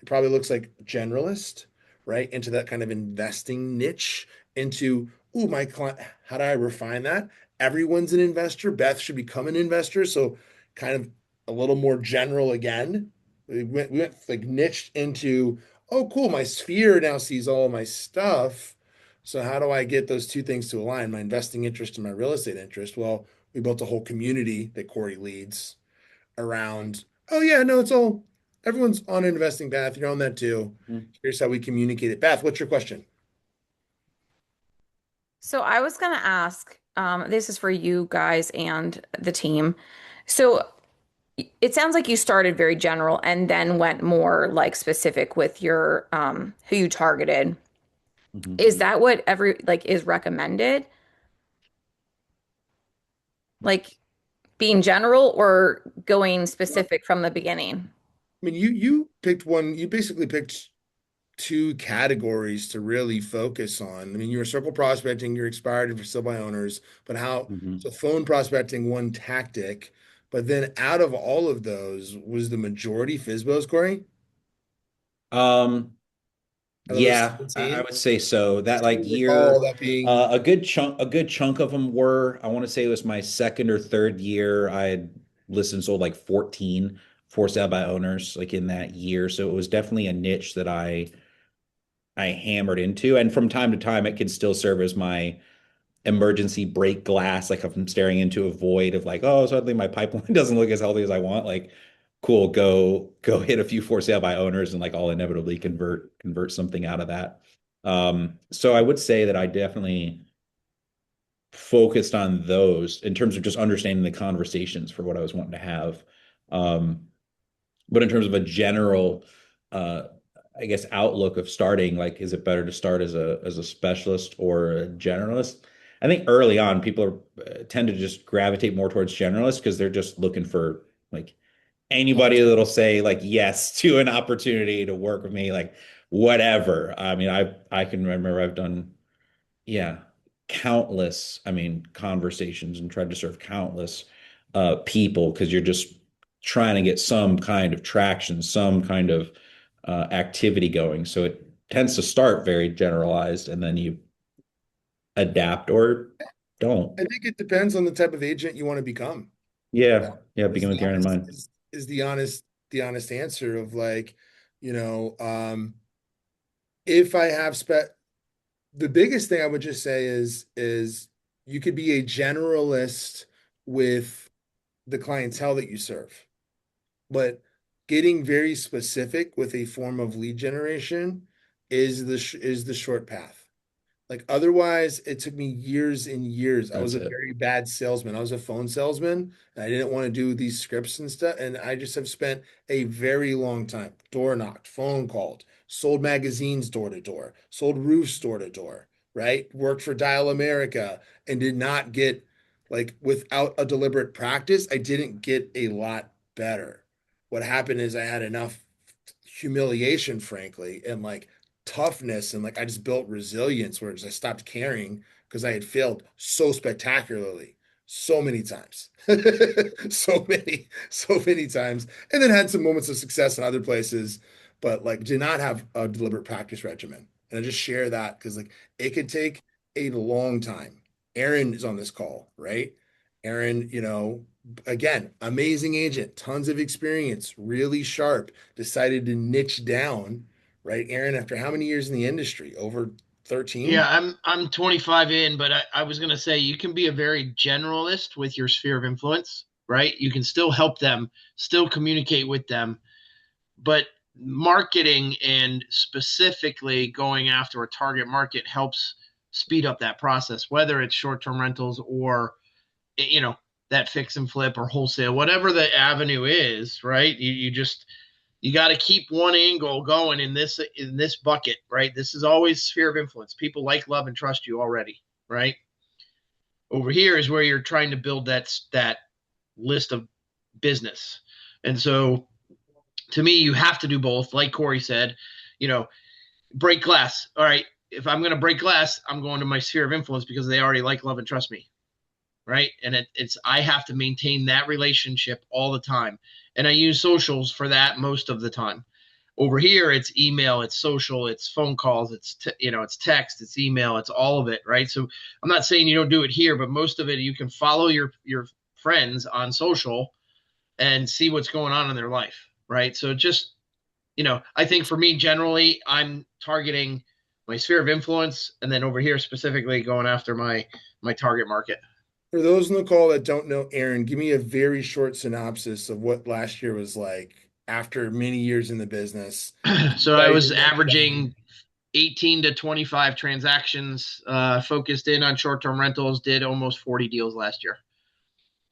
probably looks like generalist, right? Into that kind of investing niche, into my client, how do I refine that? Everyone's an investor. Beth should become an investor. So kind of a little more general again. We went like niched into, oh, cool, my sphere now sees all of my stuff. So how do I get those two things to align, my investing interest and my real estate interest? Well, we built a whole community that Corey leads around, oh yeah, no, it's all everyone's on an investing path. You're on that too. Here's how we communicate it. Beth, what's your question? So I was going to ask, this is for you guys and the team. So it sounds like you started very general and then went more like specific with your who you targeted. Hmm. Is that what every like is recommended? Like being general or going specific from the beginning? I mean, you picked one, you basically picked two categories to really focus on. I mean, you were circle prospecting, you're expired for still by owners, but how, Mhm. so phone prospecting, one tactic, but then out of all of those, was the majority FISBOs, Corey? Um, Out of those yeah, I 17? would say so. I That seem like to recall year, that being, a good chunk of them were, I want to say it was my second or third year. I had listed and sold like 14 for sale by owners like in that year. So it was definitely a niche that I hammered into. And from time to time, it can still serve as my emergency break glass. Like if I'm staring into a void of like, oh, suddenly my pipeline doesn't look as healthy as I want. Like, cool, go hit a few for sale by owners, and like I'll inevitably convert something out of that. So I would say that I definitely focused on those in terms of just understanding the conversations for what I was wanting to have. Um, but in terms of a general, uh, I guess, outlook of starting, like, is it better to start as a specialist or a generalist? I think early on, people tend to just gravitate more towards generalists because they're just looking for like anybody that'll say like yes to an opportunity to work with me, like whatever. I mean, I can remember I've done yeah, countless, I mean, conversations and tried to serve countless people because you're just trying to get some kind of traction, some kind of activity going. So it tends to start very generalized and then you adapt or don't. I think it depends on the type of agent you want to become. Yeah, yeah, Is begin the with your end in honest mind. is the honest answer of like, you know, if I have the biggest thing I would just say is you could be a generalist with the clientele that you serve, but getting very specific with a form of lead generation is the short path. Like otherwise, it took me years and years. I was That's a it. very bad salesman. I was a phone salesman, and I didn't want to do these scripts and stuff. And I just have spent a very long time door knocked, phone called, sold magazines door to door, sold roofs door to door, right? Worked for Dial America and did not get like without a deliberate practice, I didn't get a lot better. What happened is I had enough humiliation, frankly, and like toughness and like I just built resilience where I stopped caring because I had failed so spectacularly so many times. So many times. And then had some moments of success in other places, but like did not have a deliberate practice regimen. And I just share that because like it could take a long time. Aaron is on this call, right? Aaron, again, amazing agent, tons of experience, really sharp, decided to niche down, right? Aaron, after how many years in the industry? Over Yeah, 13? I'm 25 in, but I was gonna say you can be a very generalist with your sphere of influence, right? You can still help them, still communicate with them, but marketing and specifically going after a target market helps speed up that process, whether it's short-term rentals or you know that fix and flip or wholesale, whatever the avenue is, right? You just you got to keep one angle going in this bucket, right? This is always sphere of influence. People like, love, and trust you already, right? Over here is where you're trying to build that list of business, and so to me, you have to do both. Like Cory said, you know, break glass. All right, if I'm going to break glass, I'm going to my sphere of influence because they already like, love, and trust me, right? And it's I have to maintain that relationship all the time, and I use socials for that most of the time. Over here, it's email, it's social, it's phone calls, it's text, it's email, it's all of it, right? So I'm not saying you don't do it here, but most of it you can follow your friends on social and see what's going on in their life, right? So just I think for me generally, I'm targeting my sphere of influence, and then over here specifically going after my target market. For those on the call that don't know Aaron, give me a very short synopsis of what last year was like after many years in the business. So I Decided to was niche down. averaging 18 to 25 transactions, focused in on short-term rentals, did almost 40 deals last year.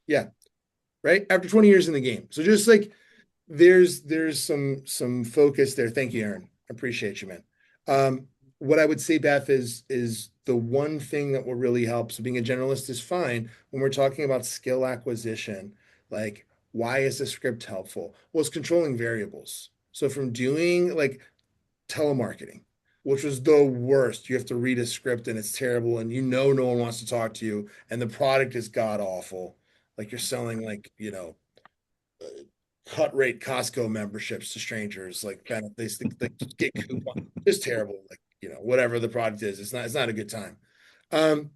Yeah, right? After 20 years in the game. So just like there's some focus there. Thank you, Aaron. I appreciate you, man. What I would say, Beth, is the one thing that will really help. So being a generalist is fine when we're talking about skill acquisition. Like, why is the script helpful? Well, it's controlling variables. So from doing like telemarketing, which was the worst. You have to read a script and it's terrible, and no one wants to talk to you, and the product is god awful. Like you're selling like, cut rate Costco memberships to strangers, like benefits, like get coupon, just terrible. Like, whatever the product is, it's not a good time. Um,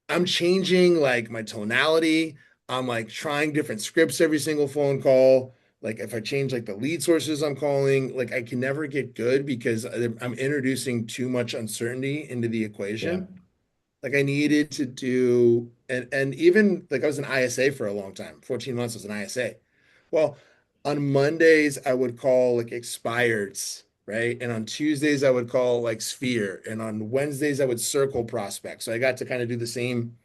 I'm changing like my tonality. I'm like trying different scripts every single phone call. Like if I change like the lead sources I'm calling, like I can never get good because I'm introducing too much uncertainty into the Yeah. equation. Like I needed to do, and even like I was an ISA for a long time, 14 months as an ISA. Well, on Mondays I would call like expireds, right? And on Tuesdays I would call like sphere, and on Wednesdays I would circle prospects. So I got to kind of do the same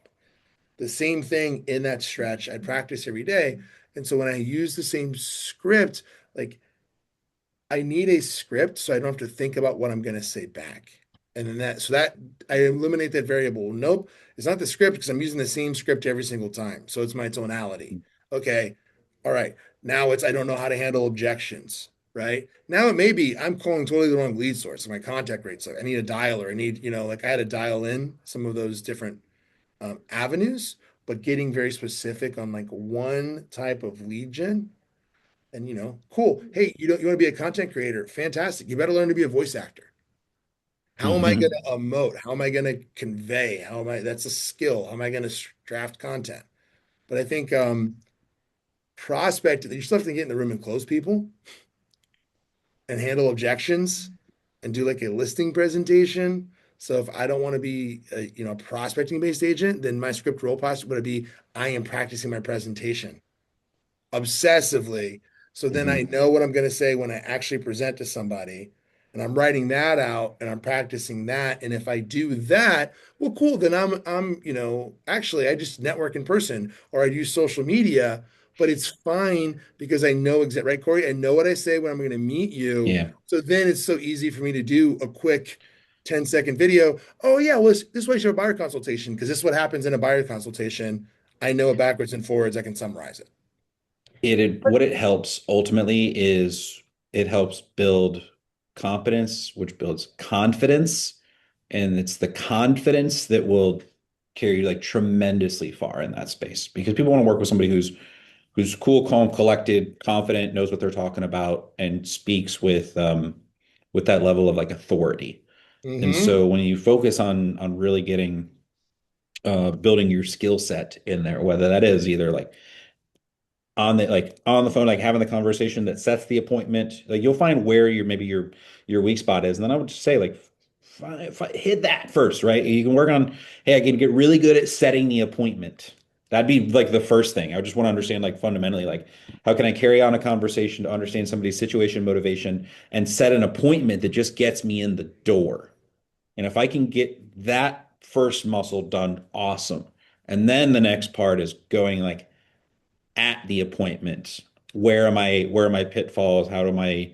thing in that stretch. I'd practice every day. And so when I use the same script, like I need a script so I don't have to think about what I'm going to say back. And then so that I eliminate that variable. Nope, it's not the script because I'm using the same script every single time. So it's my tonality. Okay. All right. Now I don't know how to handle objections. Right. Now it may be I'm calling totally the wrong lead source. My contact rates. I need a dialer. I need, like I had to dial in some of those different avenues, but getting very specific on like one type of lead gen. And cool. Hey, you want to be a content creator? Fantastic. You better learn to be a voice actor. How am I going Mhm. to emote? How am I going to convey? How am I? That's a skill. How am I going to draft content? But I think prospect. You still have to get in the room and close people and handle objections and do like a listing presentation. So if I don't want to be a prospecting based agent, then my script role posture would be I am practicing my presentation obsessively. So then I Mhm. know what I'm going to say when I actually present to somebody. And I'm writing that out and I'm practicing that. And if I do that, well, cool. Then actually I just network in person or I use social media, but it's fine because I know exactly, right, Cory? I know what I say when I'm going to meet you. Yeah. So then it's so easy for me to do a quick 10-second video. Oh yeah, well, this way your buyer consultation, because this is what happens in a buyer consultation. I know it backwards and forwards. I can summarize it. What it helps ultimately is it helps build competence, which builds confidence, and it's the confidence that will carry you like tremendously far in that space because people want to work with somebody who's cool, calm, collected, confident, knows what they're talking about, and speaks with that level of like authority. And Hmm. so when you focus on really getting building your skill set in there, whether that is either like on the phone, like having the conversation that sets the appointment, like you'll find where your weak spot is. And then I would just say like hit that first, right? You can work on, hey, I can get really good at setting the appointment. That'd be like the first thing. I just want to understand like fundamentally, like how can I carry on a conversation to understand somebody's situation, motivation, and set an appointment that just gets me in the door. And if I can get that first muscle done, awesome. And then the next part is going like at the appointment. Where are my pitfalls? How am I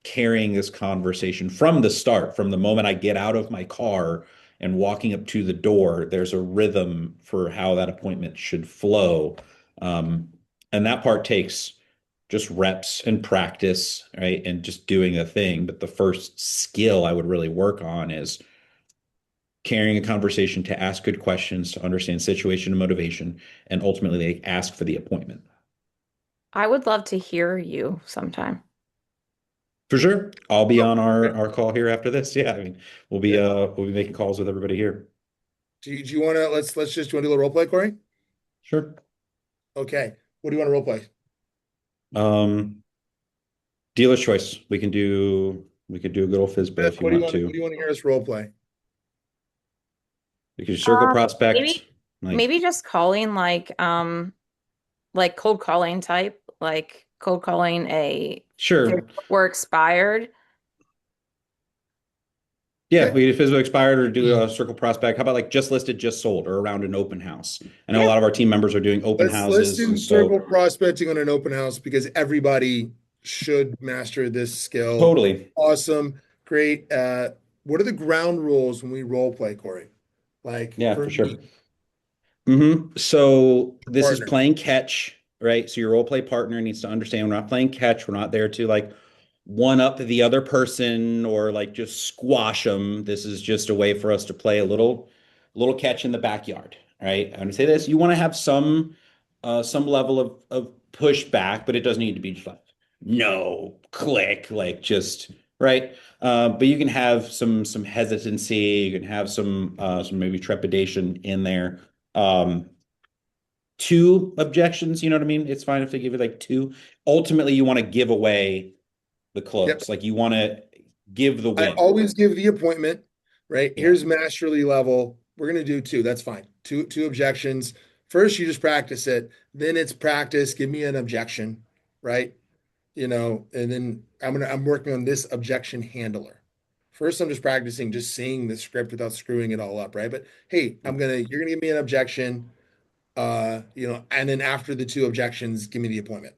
carrying this conversation from the start, from the moment I get out of my car and walking up to the door? There's a rhythm for how that appointment should flow. Um, and that part takes just reps and practice, right? And just doing a thing. But the first skill I would really work on is carrying a conversation to ask good questions, to understand situation and motivation, and ultimately like, ask for the appointment. I would love to hear you sometime. For sure. I'll be Oh, on okay. our call here after this. Yeah, I mean, Yeah. we'll be making calls with everybody here. Do you want to let's just do you want to do a little role play, Cory? Sure. Okay. What do you want to role play? Um, Dealer's choice. We could do a good old FISBO Beth, if you want what do to. you want to hear us role play? We could circle prospect. Maybe Like, maybe just calling like cold calling type, like cold calling a sure. were expired. Yeah, Okay. we could FISBO expired or do a circle prospect. How about like just listed, just sold, or around an open house? I know a Yeah. lot of our team members are doing open Let's houses, do and circle so prospecting on an open house because everybody should master this skill. totally. Awesome. Great. What are the ground rules when we role play, Cory? Like Yeah, for for sure. me. So this is Partner. playing catch, right? So your role play partner needs to understand we're not playing catch. We're not there to like one up the other person or like just squash them. This is just a way for us to play a little catch in the backyard, right? I'm gonna say this: you want to have some level of pushback, but it doesn't need to be just like no click, like just right. But you can have some hesitancy. You can have some maybe trepidation in there. Um, two objections, you know what I mean? It's fine if they give you like two. Ultimately, you want to give away the Yep. close. Like you want to give the I win. always give the appointment, right? Yeah. Here's masterly level. We're gonna do two. That's fine. Two objections. First, you just practice it. Then it's practice. Give me an objection, right? And then I'm working on this objection handler. First, I'm just practicing just saying the script without screwing it all up, right? But hey, you're gonna give me an objection, and then after the two objections, give me the appointment.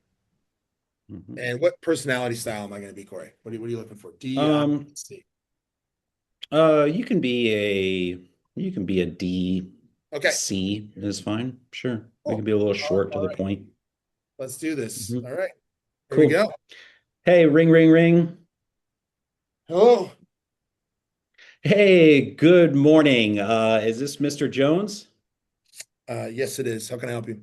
Mhm. And what personality style am I gonna be, Corey? What are you looking for? D, I, Um, C. you can be a D, Okay, C is fine. Sure. We can cool. be a little All short to all the right, point. let's do this. Mhm. All right, here we Cool. go. Hey, ring, ring, ring. Hello. Hey, good morning. Is this Mr. Jones? Yes, it is. How can I help you?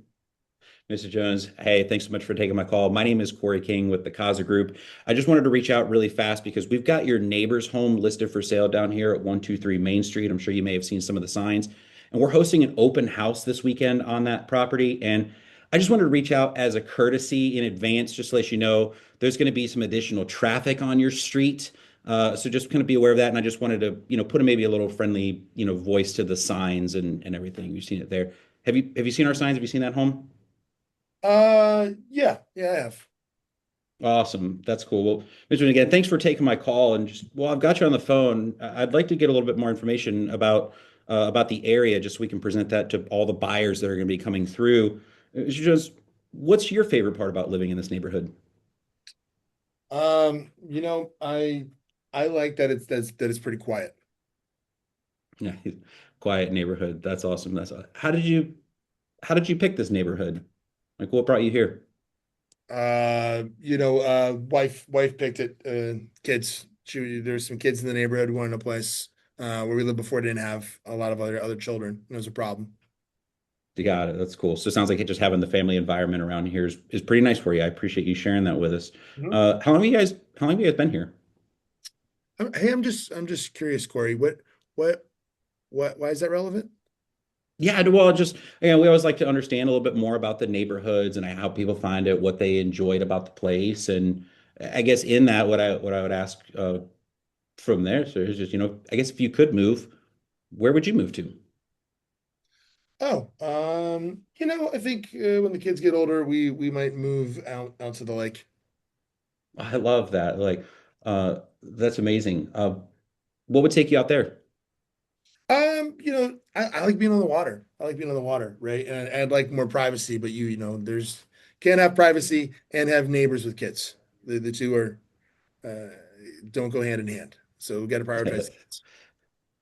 Mr. Jones, hey, thanks so much for taking my call. My name is Cory King with the Kaza Group. I just wanted to reach out really fast because we've got your neighbor's home listed for sale down here at 123 Main Street. I'm sure you may have seen some of the signs. And we're hosting an open house this weekend on that property. And I just wanted to reach out as a courtesy in advance, just to let you know there's going to be some additional traffic on your street. So just kind of be aware of that. And I just wanted to, put a, maybe a little friendly, voice to the signs and everything. You've seen it there. Have you seen our signs? Have you seen that home? Yeah, I have. Awesome. That's cool. Well, Mr. Again, thanks for taking my call. And just, well, I've got you on the phone. I'd like to get a little bit more information about the area, just so we can present that to all the buyers that are going to be coming through. Just, what's your favorite part about living in this neighborhood? I like that it's pretty quiet. Yeah, quiet neighborhood. That's awesome. How did you pick this neighborhood? Like, what brought you here? Wife picked it. Kids. There's some kids in the neighborhood who wanted a place where we lived before didn't have a lot of other children. It was a problem. You got it. That's cool. So it sounds like it just having the family environment around here is pretty nice for you. I appreciate you sharing that with us. Mhm. How long have you guys been here? Hey, I'm just curious, Corey. What, why is that relevant? Well, just we always like to understand a little bit more about the neighborhoods and how people find it, what they enjoyed about the place, and I guess in that, what I would ask from there, so is just I guess if you could move, where would you move to? Oh, I think when the kids get older, we might move out to the lake. I love that. Like, that's amazing. What would take you out there? I like being on the water. I like being on the water, right? And I'd like more privacy, but there's can't have privacy and have neighbors with kids. The two are uh, don't go hand in hand. So we got to prioritize the kids.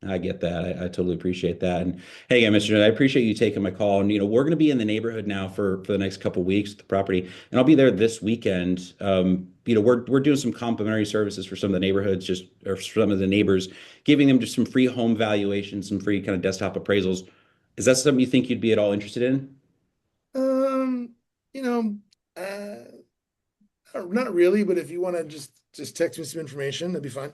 I get that. I totally appreciate that. And hey, again, Mr. Jones, I appreciate you taking my call. And we're going to be in the neighborhood now for the next couple of weeks at the property, and I'll be there this weekend. We're doing some complimentary services for some of the neighborhoods, just or for some of the neighbors, giving them just some free home valuations, some free kind of desktop appraisals. Is that something you think you'd be at all interested in? Um, you know, uh, not really, but if you want to just text me some information, that'd be fine.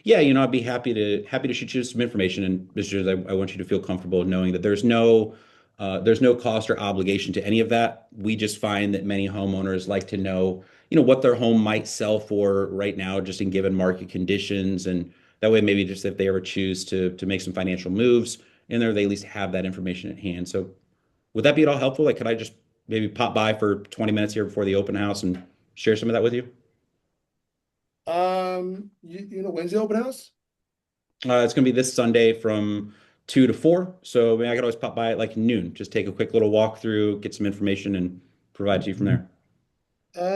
Yeah, I'd be happy to shoot you some information. And Mr. Jones, I want you to feel comfortable knowing that there's no cost or obligation to any of that. We just find that many homeowners like to know, what their home might sell for right now, just in given market conditions, and that way maybe just if they ever choose to make some financial moves in there, they at least have that information at hand. So would that be at all helpful? Like, could I just maybe pop by for 20 minutes here before the open house and share some of that with you? When's the open house? It's going to be this Sunday from 2 to 4. So I mean, I could always pop by at like noon, just take a quick little walk through, get some information, and provide to you from there.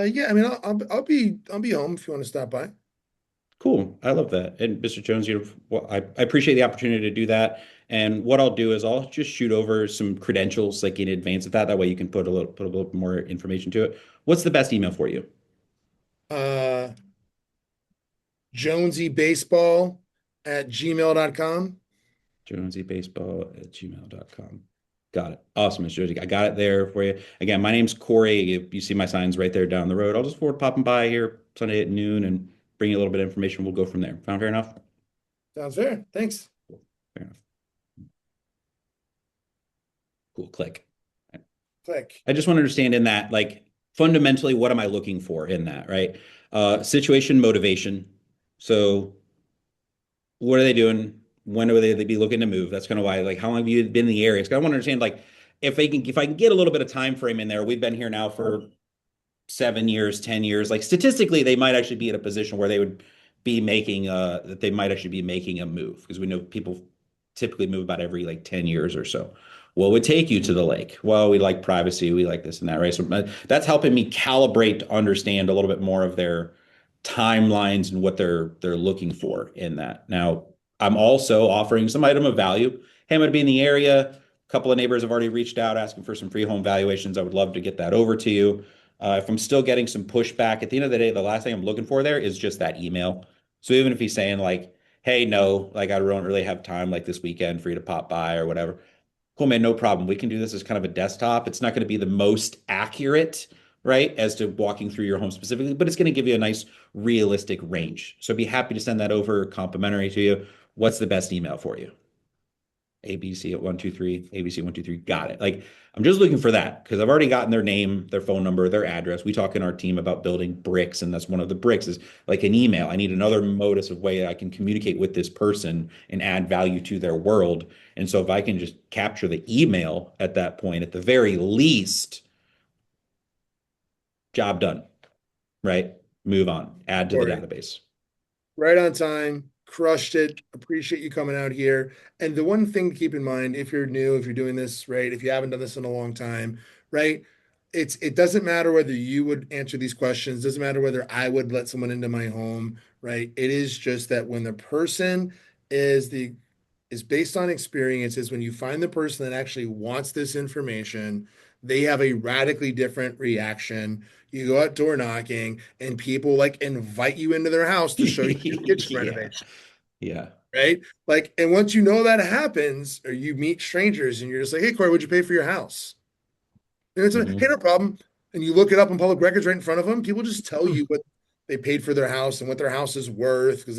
Yeah, I mean, I'll be home if you want to stop by. Cool. I love that. And Mr. Jones, well, I appreciate the opportunity to do that. And what I'll do is I'll just shoot over some credentials like in advance of that. That way you can put a little more information to it. What's the best email for you? Uh, JonesyBaseball@gmail.com. JonesyBaseball@gmail.com. Got it. Awesome, Mr. Josie. I got it there for you. Again, my name's Corey. If you see my signs right there down the road, I'll just forward popping by here Sunday at noon and bring you a little bit of information. We'll go from there. Sound fair enough? Sounds fair. Thanks. Fair enough. Cool. Click. Click. I just want to understand in that, like fundamentally, what am I looking for in that, right? Situation motivation. So what are they doing? When are they be looking to move? That's kind of why, like, how long have you been in the area? So I want to understand, like, if I can get a little bit of time frame in there, we've been here now for 7 years, 10 years. Like statistically, they might actually be in a position where they would be making that they might actually be making a move because we know people typically move about every like 10 years or so. What would take you to the lake? Well, we like privacy, we like this and that, right? So that's helping me calibrate to understand a little bit more of their timelines and what they're looking for in that. Now, I'm also offering some item of value. Hey, I'm going to be in the area. A couple of neighbors have already reached out asking for some free home valuations. I would love to get that over to you. If I'm still getting some pushback, at the end of the day, the last thing I'm looking for there is just that email. So even if he's saying like, hey, no, like I don't really have time like this weekend for you to pop by or whatever. Cool, man, no problem. We can do this as kind of a desktop. It's not going to be the most accurate, right, as to walking through your home specifically, but it's going to give you a nice realistic range. So I'd be happy to send that over complimentary to you. What's the best email for you? ABC at 123, ABC123. Got it. Like, I'm just looking for that because I've already gotten their name, their phone number, their address. We talk in our team about building bricks, and that's one of the bricks is like an email. I need another modus of way I can communicate with this person and add value to their world. And so if I can just capture the email at that point, at the very least, job done, right? Move on, add to the Corey. database. Right on time. Crushed it. Appreciate you coming out here. And the one thing to keep in mind, if you're new, if you're doing this, right, if you haven't done this in a long time, right, it doesn't matter whether you would answer these questions, doesn't matter whether I would let someone into my home, right? It is just that when the person is the is based on experiences, when you find the person that actually wants this information, they have a radically different reaction. You go out door knocking and people like invite you into their house to show you your kitchen Yeah. renovation, Yeah. right? Like, and once you know that happens, or you meet strangers and you're just like, hey, Corey, what'd you pay for your house? And it's a, hey, Mhm. no problem. And you look it up in public records right in front of them. People just tell you what they paid for their house and what their house is worth because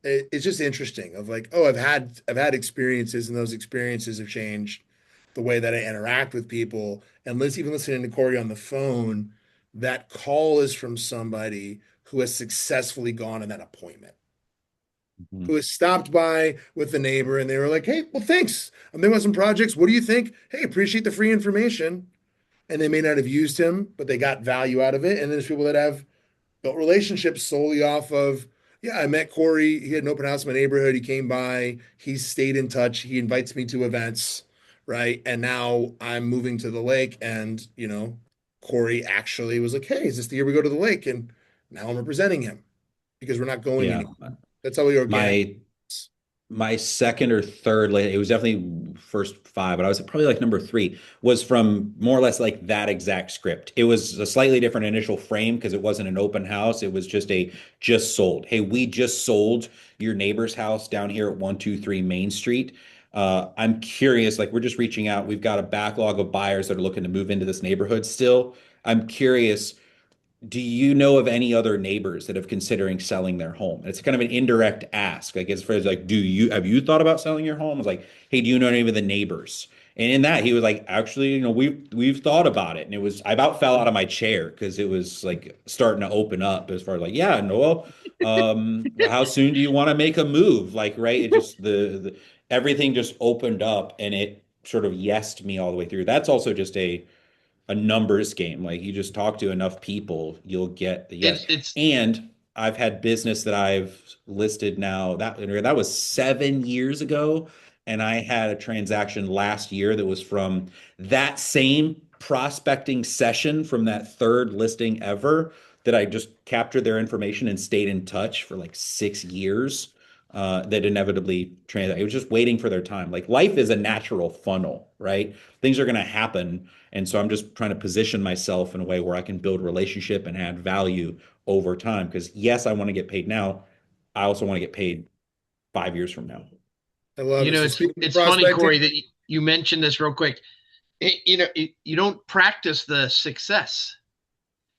it's just interesting of like, oh, I've had experiences and those experiences have changed the way that I interact with people. And even listening to Corey on the phone, that call is from somebody who has successfully gone in that appointment, Mhm. who has stopped by with the neighbor and they were like, hey, well, thanks. I'm thinking about some projects. What do you think? Hey, appreciate the free information. And they may not have used him, but they got value out of it. And then there's people that have built relationships solely off of, yeah, I met Corey. He had an open house in my neighborhood. He came by. He stayed in touch. He invites me to events, right? And now I'm moving to the lake, and Corey actually was like, "Hey, is this the year we go to the lake?" And now I'm representing him because we're not going Yeah. anywhere. That's how we organic. My my second or third, like it was definitely first five, but I was probably like number three, was from more or less like that exact script. It was a slightly different initial frame because it wasn't an open house. It was just sold. Hey, we just sold your neighbor's house down here at 123 Main Street. I'm curious, like we're just reaching out. We've got a backlog of buyers that are looking to move into this neighborhood still. I'm curious, do you know of any other neighbors that have considering selling their home? And it's kind of an indirect ask, like as far as like, do you have you thought about selling your home? It's like, hey, do you know any of the neighbors? And in that, he was like, actually, we've thought about it, and it was I about fell out of my chair because it was like starting to open up as far as like, yeah, Noel, how soon do you want to make a move? Like, right? It just the everything just opened up, and it sort of yesed me all the way through. That's also just a numbers game. Like you just talk to enough people, you'll get the yes. It's And I've had business that I've listed now that was 7 years ago. And I had a transaction last year that was from that same prospecting session from that third listing ever that I just captured their information and stayed in touch for like 6 years. That inevitably I was just waiting for their time. Like life is a natural funnel, right? Things are going to happen, and so I'm just trying to position myself in a way where I can build relationship and add value over time. Because yes, I want to get paid now. I also want to get paid 5 years from now. I love You it. know, So speaking of it's funny, prospecting, Cory, that you mentioned this real quick. You don't practice the success,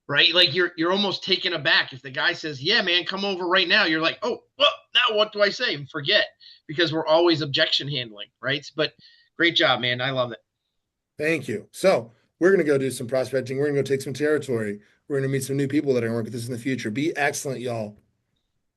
right? Like you're almost taken aback if the guy says, "Yeah, man, come over right now." You're like, "Oh, well, now what do I say?" And forget, because we're always objection handling, right? But great job, man. I love it. thank you. So we're going to go do some prospecting. We're going to go take some territory. We're going to meet some new people that are going to work with us in the future. Be excellent, y'all.